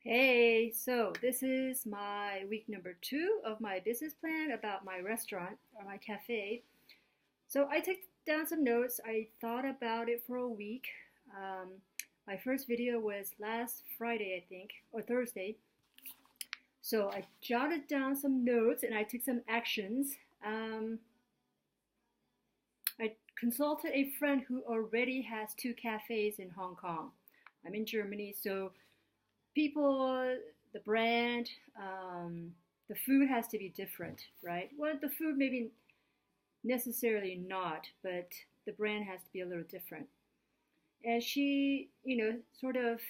Hey, so this is my week number 2 of my business plan about my restaurant or my cafe. So I took down some notes. I thought about it for a week. Um, my first video was last Friday, I think, or Thursday. So I jotted down some notes and I took some actions. I consulted a friend who already has 2 cafes in Hong Kong. I'm in Germany, so people, the brand, the food has to be different, right? Well, the food maybe necessarily not, but the brand has to be a little different. And she, sort of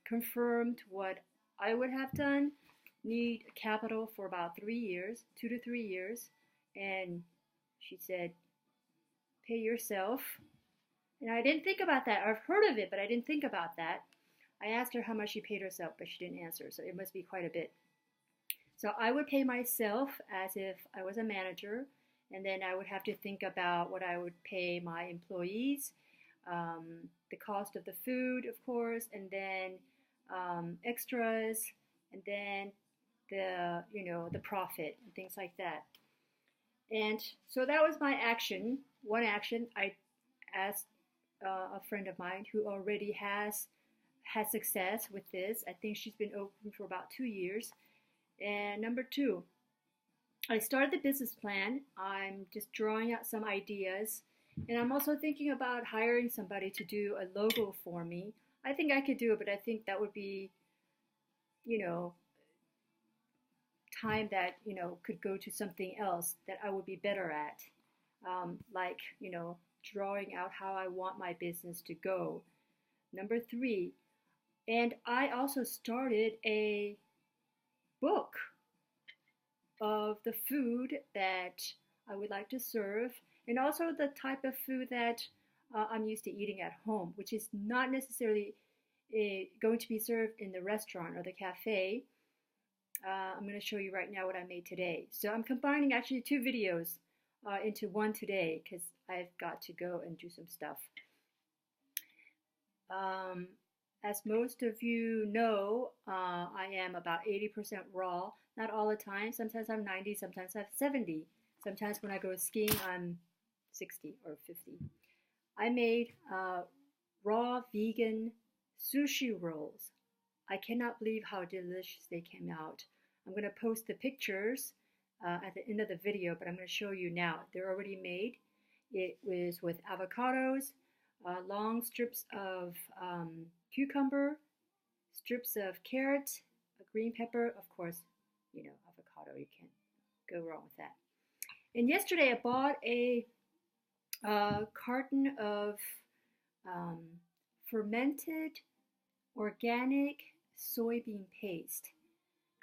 confirmed what I would have done. Need capital for about 3 years, 2 to 3 years. And she said, pay yourself. And I didn't think about that. I've heard of it, but I didn't think about that. I asked her how much she paid herself, but she didn't answer, so it must be quite a bit. So I would pay myself as if I was a manager, and then I would have to think about what I would pay my employees, the cost of the food, of course, and then extras, and then the profit and things like that. And so that was my action. One action, I asked a friend of mine who already has had success with this. I think she's been open for about 2 years. And number two, I started the business plan. I'm just drawing out some ideas. And I'm also thinking about hiring somebody to do a logo for me. I think I could do it, but I think that would be, you know, time that, could go to something else that I would be better at. Like, drawing out how I want my business to go. Number three, and I also started a book of the food that I would like to serve, and also the type of food that I'm used to eating at home, which is not necessarily going to be served in the restaurant or the cafe. I'm going to show you right now what I made today. So I'm combining actually 2 videos into one today because I've got to go and do some stuff. As most of you know, I am about 80% raw. Not all the time. Sometimes I'm 90, sometimes I'm 70. Sometimes when I go skiing, I'm 60 or 50. I made raw vegan sushi rolls. I cannot believe how delicious they came out. I'm going to post the pictures at the end of the video, but I'm going to show you now. They're already made. It was with avocados, long strips of cucumber, strips of carrot, a green pepper, of course, avocado, you can't go wrong with that. And yesterday I bought a carton of fermented organic soybean paste.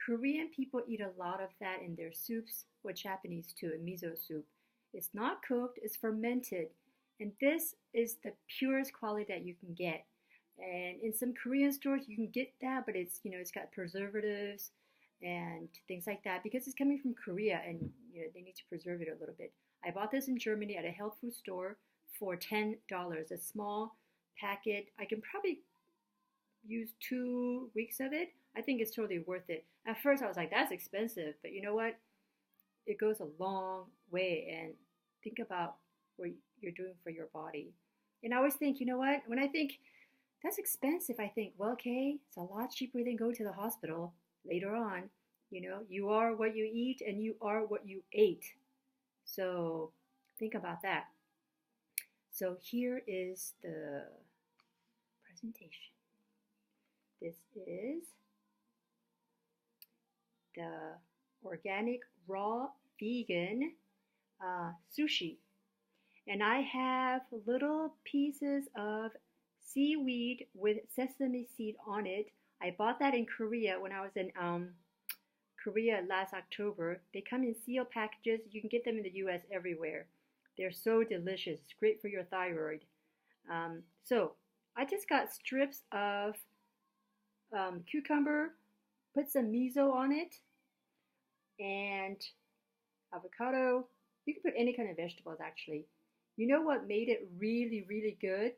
Korean people eat a lot of that in their soups, or Japanese too, in miso soup. It's not cooked, it's fermented. And this is the purest quality that you can get. And in some Korean stores you can get that, but it's got preservatives and things like that because it's coming from Korea and they need to preserve it a little bit. I bought this in Germany at a health food store for $10, a small packet. I can probably use 2 weeks of it. I think it's totally worth it. At first I was like, that's expensive, but you know what? It goes a long way, and think about what you're doing for your body. And I always think, when I think that's expensive, I think, well, okay, it's a lot cheaper than going to the hospital later on. You are what you eat and you are what you ate. So think about that. So here is the presentation. This is the organic raw vegan sushi. And I have little pieces of seaweed with sesame seed on it. I bought that in Korea when I was in Korea last October. They come in seal packages. You can get them in the US everywhere. They're so delicious. It's great for your thyroid. So I just got strips of cucumber, put some miso on it, and avocado. You can put any kind of vegetables actually. You know what made it really, really good?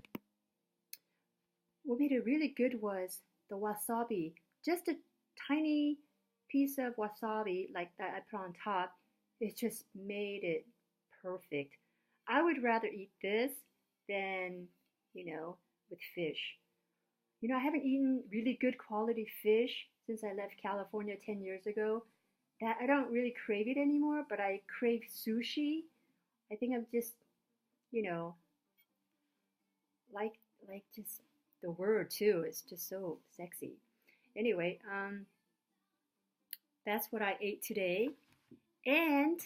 What made it really good was the wasabi. Just tiny piece of wasabi like that I put on top, it just made it perfect. I would rather eat this than, with fish. I haven't eaten really good quality fish since I left California 10 years ago. That I don't really crave it anymore, but I crave sushi. I think I'm just, you know, like just the word too. It's just so sexy. Anyway, that's what I ate today. And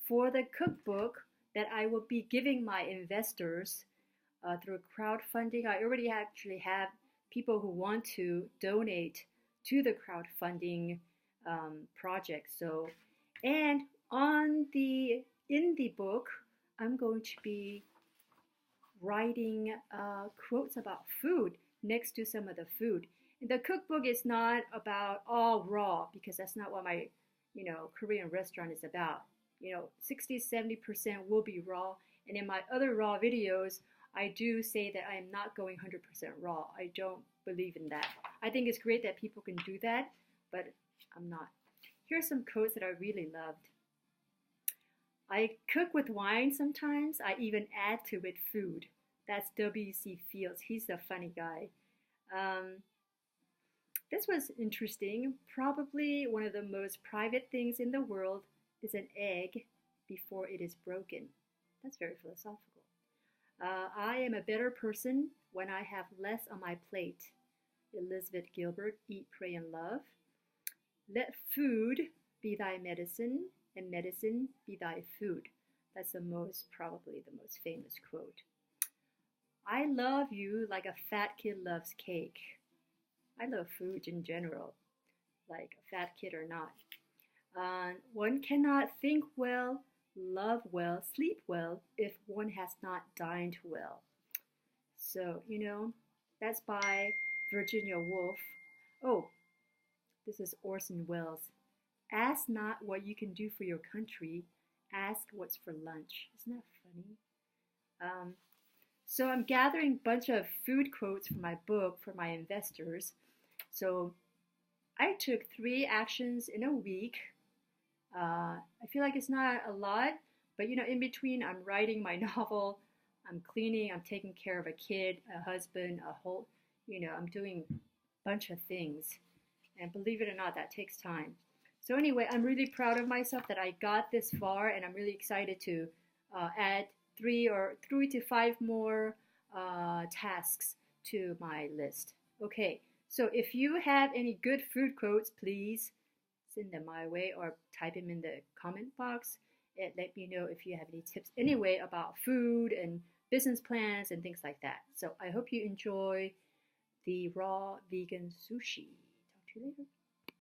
for the cookbook that I will be giving my investors through crowdfunding, I already actually have people who want to donate to the crowdfunding project. So, and in the book, I'm going to be writing quotes about food next to some of the food. And the cookbook is not about all raw because that's not what my Korean restaurant is about. 60-70% will be raw, and in my other raw videos I do say that I am not going 100% raw. I don't believe in that. I think it's great that people can do that, but I'm not. Here's some quotes that I really loved. I cook with wine sometimes. I even add to it food. That's W.C.Fields. He's a funny guy. This was interesting. Probably one of the most private things in the world is an egg before it is broken. That's very philosophical. I am a better person when I have less on my plate. Elizabeth Gilbert, Eat, Pray, and Love. Let food be thy medicine, and medicine be thy food. That's probably the most famous quote. I love you like a fat kid loves cake. I love food in general, like a fat kid or not. One cannot think well, love well, sleep well if one has not dined well. So, that's by Virginia Woolf. Oh, this is Orson Welles. Ask not what you can do for your country, ask what's for lunch. Isn't that funny? So I'm gathering a bunch of food quotes for my book for my investors. So I took 3 actions in a week. I feel like it's not a lot, but in between I'm writing my novel, I'm cleaning, I'm taking care of a kid, a husband, I'm doing a bunch of things. And believe it or not, that takes time. So anyway, I'm really proud of myself that I got this far, and I'm really excited to add 3 to 5 more tasks to my list. Okay, so if you have any good food quotes, please send them my way or type them in the comment box and let me know if you have any tips anyway about food and business plans and things like that. So I hope you enjoy the raw vegan sushi. Talk to you later.